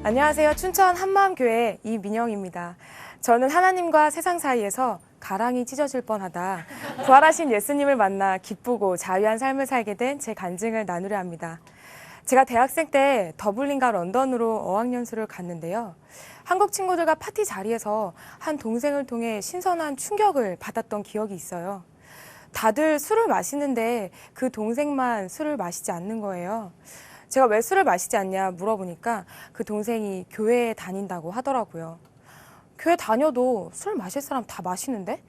안녕하세요. 춘천 한마음교회 이민영입니다. 저는 하나님과 세상 사이에서 가랑이 찢어질 뻔하다 부활하신 예수님을 만나 기쁘고 자유한 삶을 살게 된 제 간증을 나누려 합니다. 제가 대학생 때 더블린과 런던으로 어학연수를 갔는데요. 한국 친구들과 파티 자리에서 한 동생을 통해 신선한 충격을 받았던 기억이 있어요. 다들 술을 마시는데 그 동생만 술을 마시지 않는 거예요. 제가 왜 술을 마시지 않냐 물어보니까 그 동생이 교회에 다닌다고 하더라고요. 교회 다녀도 술 마실 사람 다 마시는데?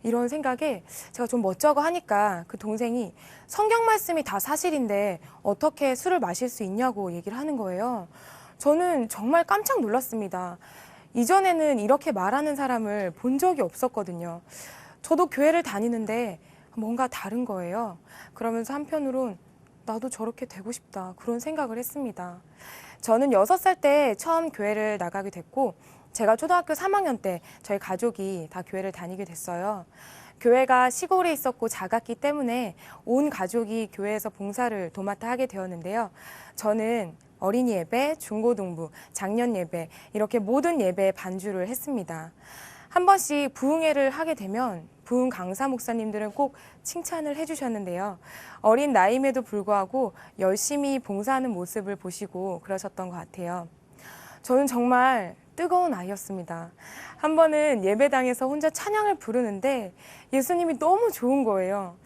이런 생각에 제가 좀 멋쩍어 하니까 그 동생이 성경 말씀이 다 사실인데 어떻게 술을 마실 수 있냐고 얘기를 하는 거예요. 저는 정말 깜짝 놀랐습니다. 이전에는 이렇게 말하는 사람을 본 적이 없었거든요. 저도 교회를 다니는데 뭔가 다른 거예요. 그러면서 한편으론 나도 저렇게 되고 싶다 그런 생각을 했습니다. 저는 6살 때 처음 교회를 나가게 됐고 제가 초등학교 3학년 때 저희 가족이 다 교회를 다니게 됐어요. 교회가 시골에 있었고 작았기 때문에 온 가족이 교회에서 봉사를 도맡아 하게 되었는데요. 저는 어린이 예배, 중고등부, 장년 예배 이렇게 모든 예배에 반주를 했습니다. 한 번씩 부흥회를 하게 되면 부흥 강사 목사님들은 꼭 칭찬을 해주셨는데요. 어린 나이임에도 불구하고 열심히 봉사하는 모습을 보시고 그러셨던 것 같아요. 저는 정말 뜨거운 아이였습니다. 한 번은 예배당에서 혼자 찬양을 부르는데 예수님이 너무 좋은 거예요.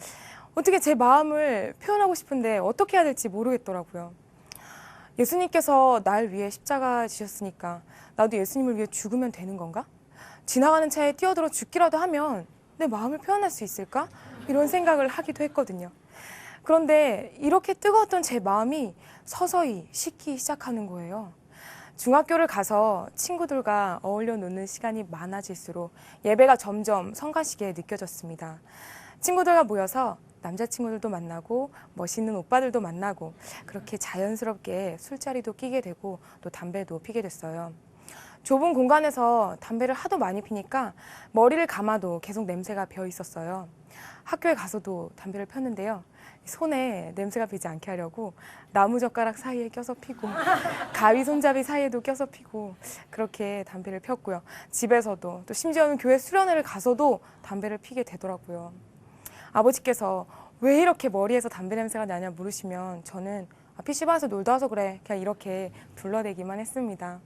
어떻게 제 마음을 표현하고 싶은데 어떻게 해야 될지 모르겠더라고요. 예수님께서 날 위해 십자가 지셨으니까 나도 예수님을 위해 죽으면 되는 건가? 지나가는 차에 뛰어들어 죽기라도 하면 내 마음을 표현할 수 있을까? 이런 생각을 하기도 했거든요. 그런데 이렇게 뜨거웠던 제 마음이 서서히 식기 시작하는 거예요. 중학교를 가서 친구들과 어울려 노는 시간이 많아질수록 예배가 점점 성가시게 느껴졌습니다. 친구들과 모여서 남자친구들도 만나고 멋있는 오빠들도 만나고 그렇게 자연스럽게 술자리도 끼게 되고 또 담배도 피게 됐어요. 좁은 공간에서 담배를 하도 많이 피니까 머리를 감아도 계속 냄새가 배어 있었어요. 학교에 가서도 담배를 폈는데요. 손에 냄새가 배지 않게 하려고 나무젓가락 사이에 껴서 피고 가위 손잡이 사이에도 껴서 피고 그렇게 담배를 폈고요. 집에서도 또 심지어는 교회 수련회를 가서도 담배를 피게 되더라고요. 아버지께서 왜 이렇게 머리에서 담배 냄새가 나냐 물으시면 저는 PC방에서 놀다 와서 그래 그냥 이렇게 불러대기만 했습니다.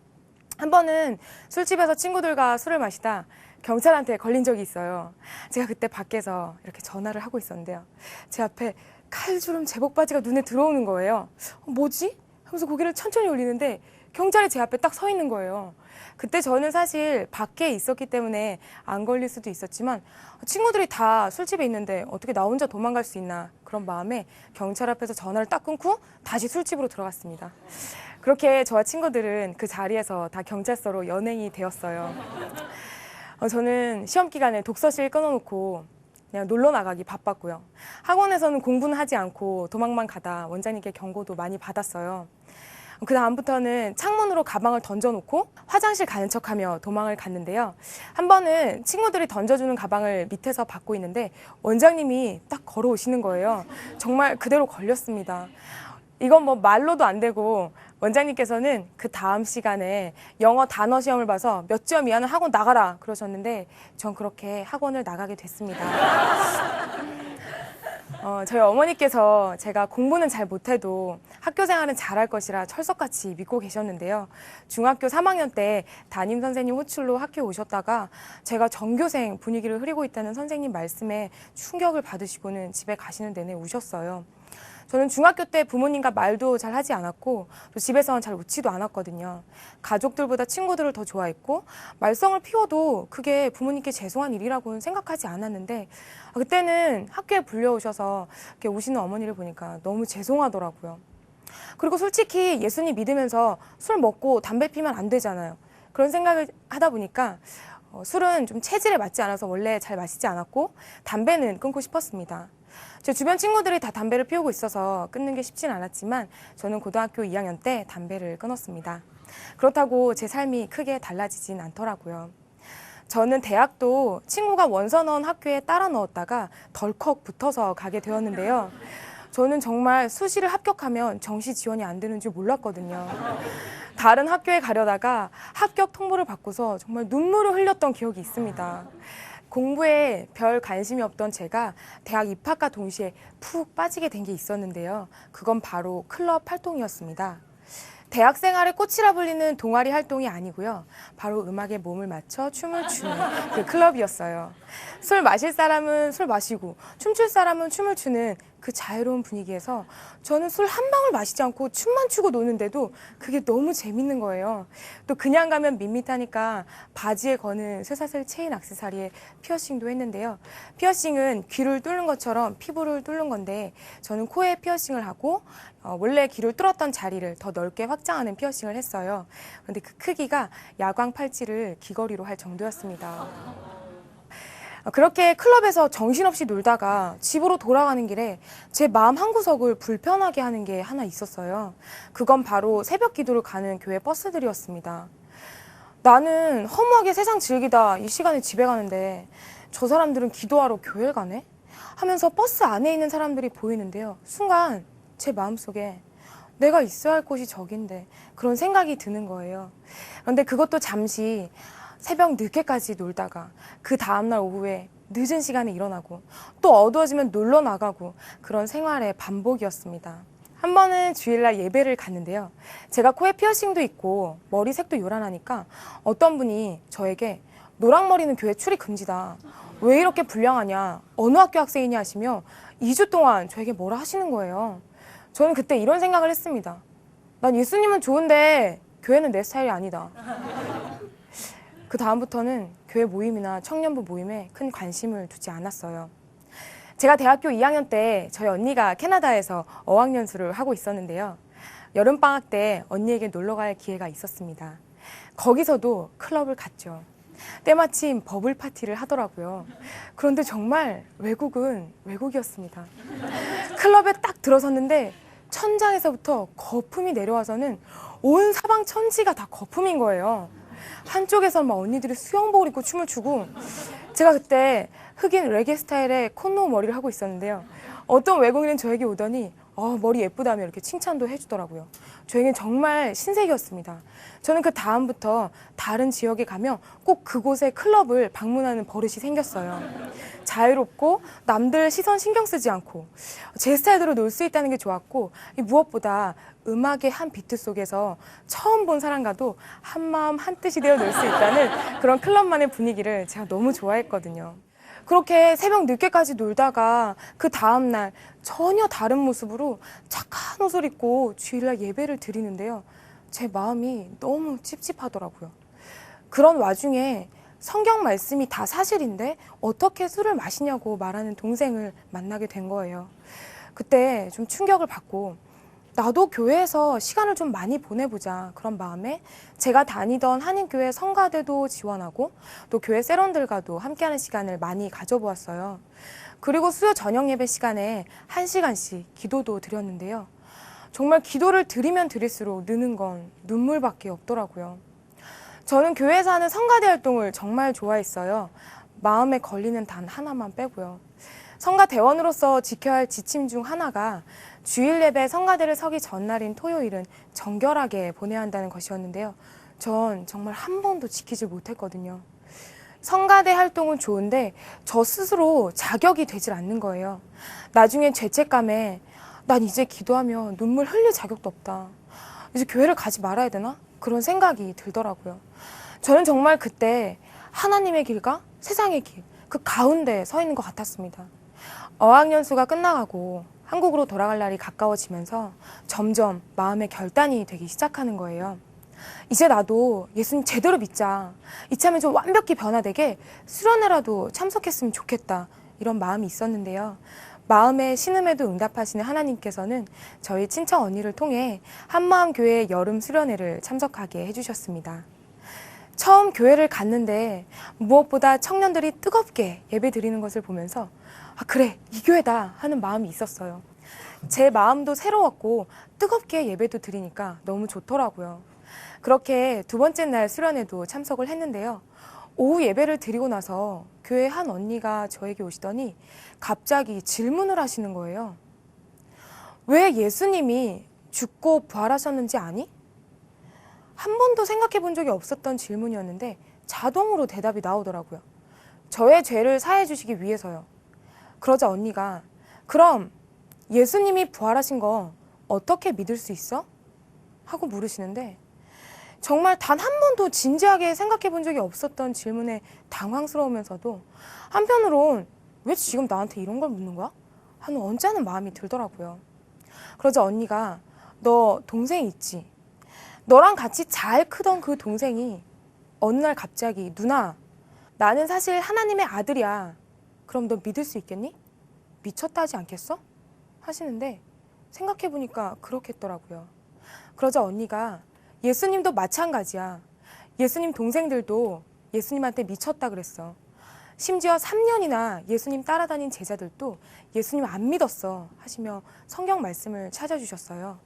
한 번은 술집에서 친구들과 술을 마시다 경찰한테 걸린 적이 있어요. 제가 그때 밖에서 이렇게 전화를 하고 있었는데요. 제 앞에 칼주름 제복 바지가 눈에 들어오는 거예요. 뭐지? 하면서 고개를 천천히 올리는데 경찰이 제 앞에 딱 서 있는 거예요. 그때 저는 사실 밖에 있었기 때문에 안 걸릴 수도 있었지만 친구들이 다 술집에 있는데 어떻게 나 혼자 도망갈 수 있나 그런 마음에 경찰 앞에서 전화를 딱 끊고 다시 술집으로 들어갔습니다. 그렇게 저와 친구들은 그 자리에서 다 경찰서로 연행이 되었어요. 저는 시험 기간에 독서실 끊어놓고 그냥 놀러 나가기 바빴고요. 학원에서는 공부는 하지 않고 도망만 가다 원장님께 경고도 많이 받았어요. 그 다음부터는 창문으로 가방을 던져놓고 화장실 가는 척하며 도망을 갔는데요. 한 번은 친구들이 던져주는 가방을 밑에서 받고 있는데 원장님이 딱 걸어오시는 거예요. 정말 그대로 걸렸습니다. 이건 뭐 말로도 안 되고 원장님께서는 그 다음 시간에 영어 단어 시험을 봐서 몇 점 이하는 학원 나가라 그러셨는데 전 그렇게 학원을 나가게 됐습니다. 저희 어머니께서 제가 공부는 잘 못해도 학교 생활은 잘할 것이라 철석같이 믿고 계셨는데요. 중학교 3학년 때 담임 선생님 호출로 학교에 오셨다가 제가 전교생 분위기를 흐리고 있다는 선생님 말씀에 충격을 받으시고는 집에 가시는 내내 우셨어요. 저는 중학교 때 부모님과 말도 잘 하지 않았고 또 집에서는 잘 웃지도 않았거든요. 가족들보다 친구들을 더 좋아했고 말썽을 피워도 그게 부모님께 죄송한 일이라고는 생각하지 않았는데 그때는 학교에 불려오셔서 이렇게 우시는 어머니를 보니까 너무 죄송하더라고요. 그리고 솔직히 예수님 믿으면서 술 먹고 담배 피면 안 되잖아요. 그런 생각을 하다 보니까 술은 좀 체질에 맞지 않아서 원래 잘 마시지 않았고 담배는 끊고 싶었습니다. 제 주변 친구들이 다 담배를 피우고 있어서 끊는 게 쉽진 않았지만 저는 고등학교 2학년 때 담배를 끊었습니다. 그렇다고 제 삶이 크게 달라지진 않더라고요. 저는 대학도 친구가 원서 넣은 학교에 따라 넣었다가 덜컥 붙어서 가게 되었는데요. 저는 정말 수시를 합격하면 정시 지원이 안 되는 줄 몰랐거든요. 다른 학교에 가려다가 합격 통보를 받고서 정말 눈물을 흘렸던 기억이 있습니다. 공부에 별 관심이 없던 제가 대학 입학과 동시에 푹 빠지게 된 게 있었는데요. 그건 바로 클럽 활동이었습니다. 대학 생활의 꽃이라 불리는 동아리 활동이 아니고요. 바로 음악에 몸을 맞춰 춤을 추는 그 클럽이었어요. 술 마실 사람은 술 마시고 춤출 사람은 춤을 추는 그 자유로운 분위기에서 저는 술 한 방울 마시지 않고 춤만 추고 노는데도 그게 너무 재밌는 거예요. 또 그냥 가면 밋밋하니까 바지에 거는 쇠사슬 체인 액세서리에 피어싱도 했는데요. 피어싱은 귀를 뚫는 것처럼 피부를 뚫는 건데 저는 코에 피어싱을 하고 원래 귀를 뚫었던 자리를 더 넓게 확장하는 피어싱을 했어요. 그런데 그 크기가 야광 팔찌를 귀걸이로 할 정도였습니다. 그렇게 클럽에서 정신없이 놀다가 집으로 돌아가는 길에 제 마음 한구석을 불편하게 하는 게 하나 있었어요. 그건 바로 새벽 기도를 가는 교회 버스들이었습니다. 나는 허무하게 세상 즐기다 이 시간에 집에 가는데 저 사람들은 기도하러 교회를 가네? 하면서 버스 안에 있는 사람들이 보이는데요. 순간 제 마음속에 내가 있어야 할 곳이 저긴데 그런 생각이 드는 거예요. 그런데 그것도 잠시 새벽 늦게까지 놀다가 그 다음날 오후에 늦은 시간에 일어나고 또 어두워지면 놀러 나가고 그런 생활의 반복이었습니다. 한 번은 주일날 예배를 갔는데요. 제가 코에 피어싱도 있고 머리색도 요란하니까 어떤 분이 저에게 노랑머리는 교회 출입 금지다. 왜 이렇게 불량하냐? 어느 학교 학생이냐 하시며 2주 동안 저에게 뭐라 하시는 거예요. 저는 그때 이런 생각을 했습니다. 난 예수님은 좋은데 교회는 내 스타일이 아니다. 그 다음부터는 교회 모임이나 청년부 모임에 큰 관심을 두지 않았어요. 제가 대학교 2학년 때 저희 언니가 캐나다에서 어학연수를 하고 있었는데요. 여름방학 때 언니에게 놀러갈 기회가 있었습니다. 거기서도 클럽을 갔죠. 때마침 버블 파티를 하더라고요. 그런데 정말 외국은 외국이었습니다. 클럽에 딱 들어섰는데 천장에서부터 거품이 내려와서는 온 사방 천지가 다 거품인 거예요. 한쪽에서 막 언니들이 수영복을 입고 춤을 추고 제가 그때 흑인 레게 스타일의 콘노 머리를 하고 있었는데요. 어떤 외국인은 저에게 오더니 머리 예쁘다며 이렇게 칭찬도 해주더라고요. 저에겐 정말 신세계였습니다. 저는 그 다음부터 다른 지역에 가면 꼭 그곳의 클럽을 방문하는 버릇이 생겼어요. 자유롭고 남들 시선 신경 쓰지 않고 제 스타일대로 놀 수 있다는 게 좋았고 무엇보다 음악의 한 비트 속에서 처음 본 사람과도 한마음 한뜻이 되어 놀 수 있다는 그런 클럽만의 분위기를 제가 너무 좋아했거든요. 그렇게 새벽 늦게까지 놀다가 그 다음날 전혀 다른 모습으로 착한 옷을 입고 주일날 예배를 드리는데요. 제 마음이 너무 찝찝하더라고요. 그런 와중에 성경 말씀이 다 사실인데 어떻게 술을 마시냐고 말하는 동생을 만나게 된 거예요. 그때 좀 충격을 받고 나도 교회에서 시간을 좀 많이 보내보자 그런 마음에 제가 다니던 한인교회 성가대도 지원하고 또 교회 세런들과도 함께하는 시간을 많이 가져보았어요. 그리고 수요 저녁 예배 시간에 1시간씩 기도도 드렸는데요. 정말 기도를 드리면 드릴수록 느는 건 눈물밖에 없더라고요. 저는 교회에서 하는 성가대 활동을 정말 좋아했어요. 마음에 걸리는 단 하나만 빼고요. 성가대원으로서 지켜야 할 지침 중 하나가 주일 예배 성가대를 서기 전날인 토요일은 정결하게 보내야 한다는 것이었는데요. 전 정말 한 번도 지키지 못했거든요. 성가대 활동은 좋은데 저 스스로 자격이 되질 않는 거예요. 나중에 죄책감에 난 이제 기도하면 눈물 흘릴 자격도 없다. 이제 교회를 가지 말아야 되나? 그런 생각이 들더라고요. 저는 정말 그때 하나님의 길과 세상의 길, 그 가운데 서 있는 것 같았습니다. 어학연수가 끝나가고 한국으로 돌아갈 날이 가까워지면서 점점 마음의 결단이 되기 시작하는 거예요. 이제 나도 예수님 제대로 믿자. 이참에 좀 완벽히 변화되게 수련회라도 참석했으면 좋겠다. 이런 마음이 있었는데요. 마음의 신음에도 응답하시는 하나님께서는 저희 친척 언니를 통해 한마음교회 여름 수련회를 참석하게 해주셨습니다. 처음 교회를 갔는데 무엇보다 청년들이 뜨겁게 예배 드리는 것을 보면서 그래, 이 교회다 하는 마음이 있었어요. 제 마음도 새로웠고 뜨겁게 예배도 드리니까 너무 좋더라고요. 그렇게 두 번째 날 수련회도 참석을 했는데요. 오후 예배를 드리고 나서 교회 한 언니가 저에게 오시더니 갑자기 질문을 하시는 거예요. 왜 예수님이 죽고 부활하셨는지 아니? 한 번도 생각해 본 적이 없었던 질문이었는데 자동으로 대답이 나오더라고요. 저의 죄를 사해 주시기 위해서요. 그러자 언니가 그럼 예수님이 부활하신 거 어떻게 믿을 수 있어? 하고 물으시는데 정말 단 한 번도 진지하게 생각해 본 적이 없었던 질문에 당황스러우면서도 한편으론 왜 지금 나한테 이런 걸 묻는 거야? 하는 언짢은 마음이 들더라고요. 그러자 언니가 너 동생 있지? 너랑 같이 잘 크던 그 동생이 어느 날 갑자기 누나, 나는 사실 하나님의 아들이야. 그럼 너 믿을 수 있겠니? 미쳤다 하지 않겠어? 하시는데 생각해보니까 그렇겠더라고요. 그러자 언니가 예수님도 마찬가지야. 예수님 동생들도 예수님한테 미쳤다 그랬어. 심지어 3년이나 예수님 따라다닌 제자들도 예수님 안 믿었어 하시며 성경 말씀을 찾아주셨어요.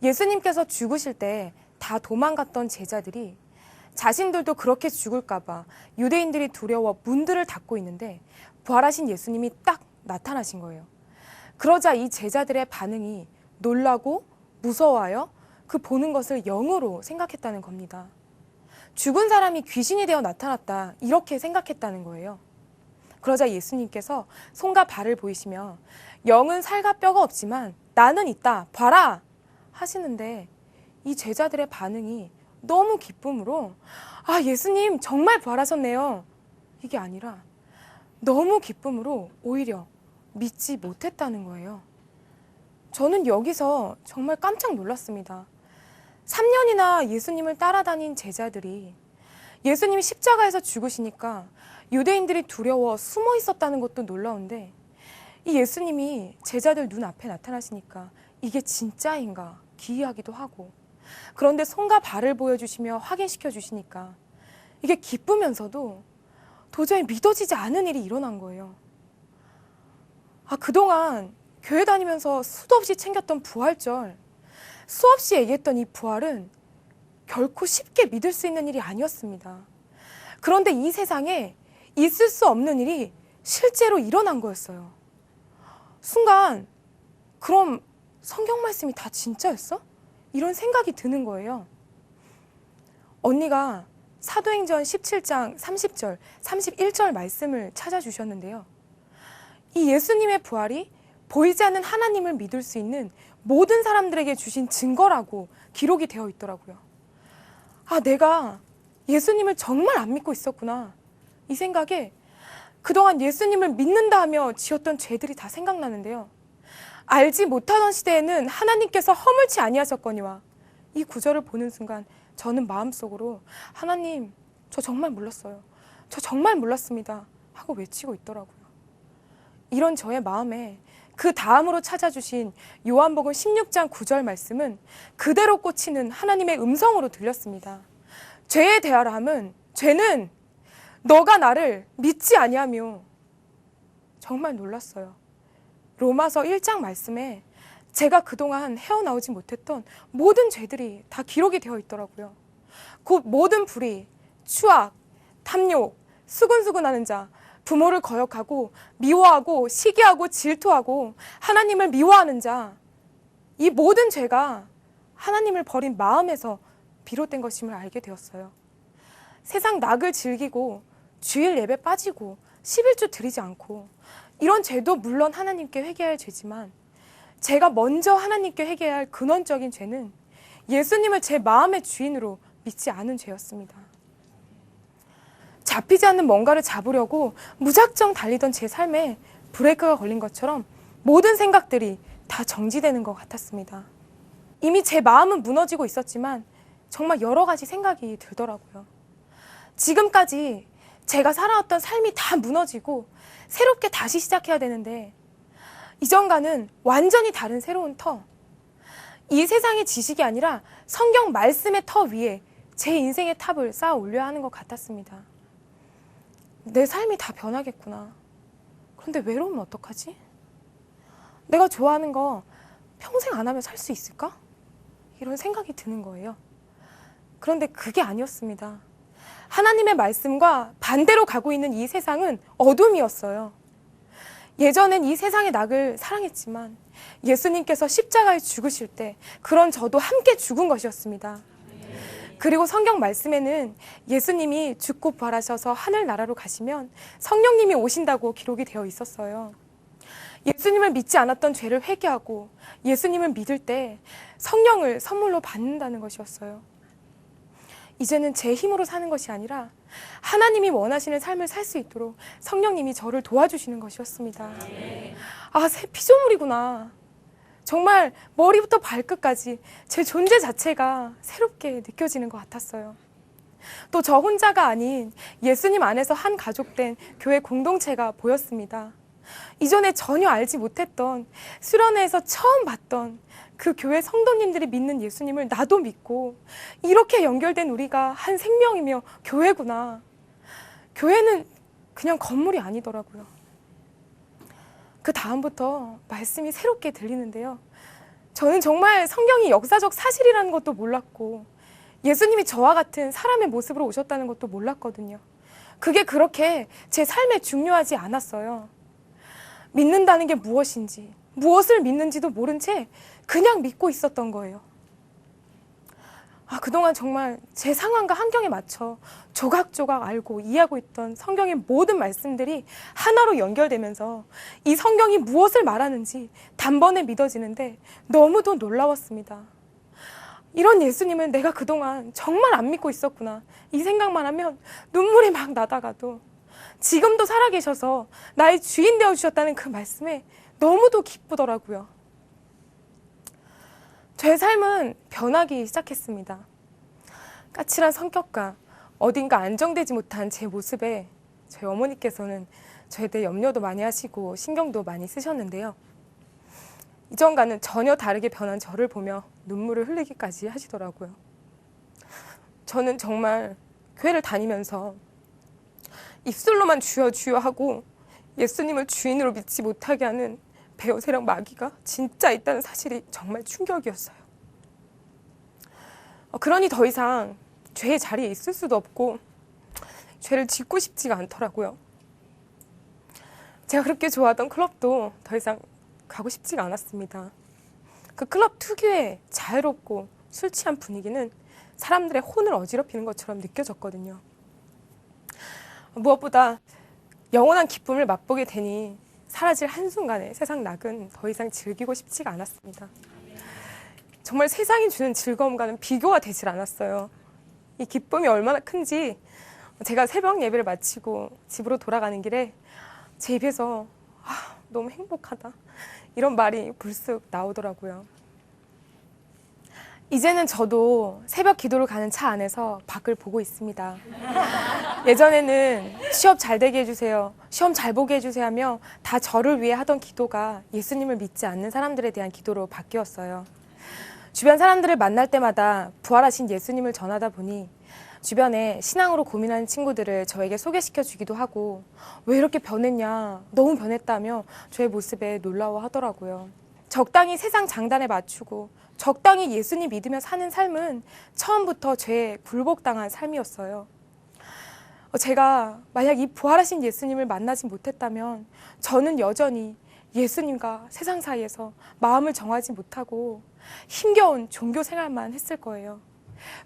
예수님께서 죽으실 때 다 도망갔던 제자들이 자신들도 그렇게 죽을까봐 유대인들이 두려워 문들을 닫고 있는데 부활하신 예수님이 딱 나타나신 거예요. 그러자 이 제자들의 반응이 놀라고 무서워하여 그 보는 것을 영으로 생각했다는 겁니다. 죽은 사람이 귀신이 되어 나타났다 이렇게 생각했다는 거예요. 그러자 예수님께서 손과 발을 보이시며 영은 살과 뼈가 없지만 나는 있다 봐라 하시는데 이 제자들의 반응이 너무 기쁨으로 아 예수님 정말 부활하셨네요 이게 아니라 너무 기쁨으로 오히려 믿지 못했다는 거예요. 저는 여기서 정말 깜짝 놀랐습니다. 3년이나 예수님을 따라다닌 제자들이 예수님이 십자가에서 죽으시니까 유대인들이 두려워 숨어 있었다는 것도 놀라운데 이 예수님이 제자들 눈앞에 나타나시니까 이게 진짜인가 기이하기도 하고 그런데 손과 발을 보여주시며 확인시켜 주시니까 이게 기쁘면서도 도저히 믿어지지 않은 일이 일어난 거예요. 아, 그동안 교회 다니면서 수도 없이 챙겼던 부활절, 수없이 얘기했던 이 부활은 결코 쉽게 믿을 수 있는 일이 아니었습니다. 그런데 이 세상에 있을 수 없는 일이 실제로 일어난 거였어요. 순간 그럼 성경 말씀이 다 진짜였어? 이런 생각이 드는 거예요. 언니가 사도행전 17장 30절, 31절 말씀을 찾아주셨는데요. 이 예수님의 부활이 보이지 않는 하나님을 믿을 수 있는 모든 사람들에게 주신 증거라고 기록이 되어 있더라고요. 아, 내가 예수님을 정말 안 믿고 있었구나. 이 생각에 그동안 예수님을 믿는다 하며 지었던 죄들이 다 생각나는데요. 알지 못하던 시대에는 하나님께서 허물치 아니하셨거니와 이 구절을 보는 순간 저는 마음속으로 하나님, 저 정말 몰랐어요. 저 정말 몰랐습니다. 하고 외치고 있더라고요. 이런 저의 마음에 그 다음으로 찾아주신 요한복음 16장 9절 말씀은 그대로 꽂히는 하나님의 음성으로 들렸습니다. 죄에 대하라 함은 죄는 너가 나를 믿지 아니하며 정말 놀랐어요. 로마서 1장 말씀에 제가 그동안 헤어나오지 못했던 모든 죄들이 다 기록이 되어 있더라고요. 곧 모든 불의, 추악, 탐욕, 수근수근하는 자, 부모를 거역하고 미워하고 시기하고 질투하고 하나님을 미워하는 자, 이 모든 죄가 하나님을 버린 마음에서 비롯된 것임을 알게 되었어요. 세상 낙을 즐기고 주일 예배 빠지고 11조 드리지 않고 이런 죄도 물론 하나님께 회개할 죄지만 제가 먼저 하나님께 회개해야 할 근원적인 죄는 예수님을 제 마음의 주인으로 믿지 않은 죄였습니다. 잡히지 않는 뭔가를 잡으려고 무작정 달리던 제 삶에 브레이크가 걸린 것처럼 모든 생각들이 다 정지되는 것 같았습니다. 이미 제 마음은 무너지고 있었지만 정말 여러 가지 생각이 들더라고요. 지금까지 제가 살아왔던 삶이 다 무너지고 새롭게 다시 시작해야 되는데 이전과는 완전히 다른 새로운 터, 이 세상의 지식이 아니라 성경 말씀의 터 위에 제 인생의 탑을 쌓아 올려야 하는 것 같았습니다. 내 삶이 다 변하겠구나. 그런데 외로우면 어떡하지? 내가 좋아하는 거 평생 안 하면 살 수 있을까? 이런 생각이 드는 거예요. 그런데 그게 아니었습니다. 하나님의 말씀과 반대로 가고 있는 이 세상은 어둠이었어요. 예전엔 이 세상의 낙을 사랑했지만 예수님께서 십자가에 죽으실 때 그런 저도 함께 죽은 것이었습니다. 그리고 성경 말씀에는 예수님이 죽고 부활하셔서 하늘나라로 가시면 성령님이 오신다고 기록이 되어 있었어요. 예수님을 믿지 않았던 죄를 회개하고 예수님을 믿을 때 성령을 선물로 받는다는 것이었어요. 이제는 제 힘으로 사는 것이 아니라 하나님이 원하시는 삶을 살 수 있도록 성령님이 저를 도와주시는 것이었습니다. 아, 새 피조물이구나. 정말 머리부터 발끝까지 제 존재 자체가 새롭게 느껴지는 것 같았어요. 또 저 혼자가 아닌 예수님 안에서 한 가족된 교회 공동체가 보였습니다. 이전에 전혀 알지 못했던 수련회에서 처음 봤던 그 교회 성도님들이 믿는 예수님을 나도 믿고 이렇게 연결된 우리가 한 생명이며 교회구나. 교회는 그냥 건물이 아니더라고요. 그 다음부터 말씀이 새롭게 들리는데요. 저는 정말 성경이 역사적 사실이라는 것도 몰랐고 예수님이 저와 같은 사람의 모습으로 오셨다는 것도 몰랐거든요. 그게 그렇게 제 삶에 중요하지 않았어요. 믿는다는 게 무엇인지, 무엇을 믿는지도 모른 채 그냥 믿고 있었던 거예요. 그동안 정말 제 상황과 환경에 맞춰 조각조각 알고 이해하고 있던 성경의 모든 말씀들이 하나로 연결되면서 이 성경이 무엇을 말하는지 단번에 믿어지는데 너무도 놀라웠습니다. 이런 예수님을 내가 그동안 정말 안 믿고 있었구나. 이 생각만 하면 눈물이 막 나다가도 지금도 살아계셔서 나의 주인 되어주셨다는 그 말씀에 너무도 기쁘더라고요. 저의 삶은 변하기 시작했습니다. 까칠한 성격과 어딘가 안정되지 못한 제 모습에 저희 어머니께서는 저에 대해 염려도 많이 하시고 신경도 많이 쓰셨는데요. 이전과는 전혀 다르게 변한 저를 보며 눈물을 흘리기까지 하시더라고요. 저는 정말 교회를 다니면서 입술로만 주여 주여 하고 예수님을 주인으로 믿지 못하게 하는 베어세력 마귀가 진짜 있다는 사실이 정말 충격이었어요. 그러니 더 이상 죄의 자리에 있을 수도 없고 죄를 짓고 싶지가 않더라고요. 제가 그렇게 좋아하던 클럽도 더 이상 가고 싶지가 않았습니다. 그 클럽 특유의 자유롭고 술 취한 분위기는 사람들의 혼을 어지럽히는 것처럼 느껴졌거든요. 무엇보다 영원한 기쁨을 맛보게 되니 사라질 한순간에 세상 낙은 더 이상 즐기고 싶지가 않았습니다. 정말 세상이 주는 즐거움과는 비교가 되질 않았어요. 이 기쁨이 얼마나 큰지 제가 새벽 예배를 마치고 집으로 돌아가는 길에 제 입에서 너무 행복하다 이런 말이 불쑥 나오더라고요. 이제는 저도 새벽 기도를 가는 차 안에서 밖을 보고 있습니다. 예전에는 취업 잘 되게 해주세요, 시험 잘 보게 해주세요 하며 다 저를 위해 하던 기도가 예수님을 믿지 않는 사람들에 대한 기도로 바뀌었어요. 주변 사람들을 만날 때마다 부활하신 예수님을 전하다 보니 주변에 신앙으로 고민하는 친구들을 저에게 소개시켜 주기도 하고 왜 이렇게 변했냐, 너무 변했다며 저의 모습에 놀라워하더라고요. 적당히 세상 장단에 맞추고 적당히 예수님 믿으며 사는 삶은 처음부터 죄에 굴복당한 삶이었어요. 제가 만약 이 부활하신 예수님을 만나지 못했다면 저는 여전히 예수님과 세상 사이에서 마음을 정하지 못하고 힘겨운 종교 생활만 했을 거예요.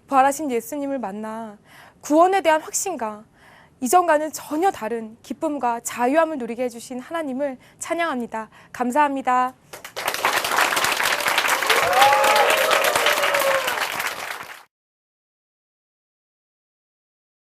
부활하신 예수님을 만나 구원에 대한 확신과 이전과는 전혀 다른 기쁨과 자유함을 누리게 해주신 하나님을 찬양합니다. 감사합니다.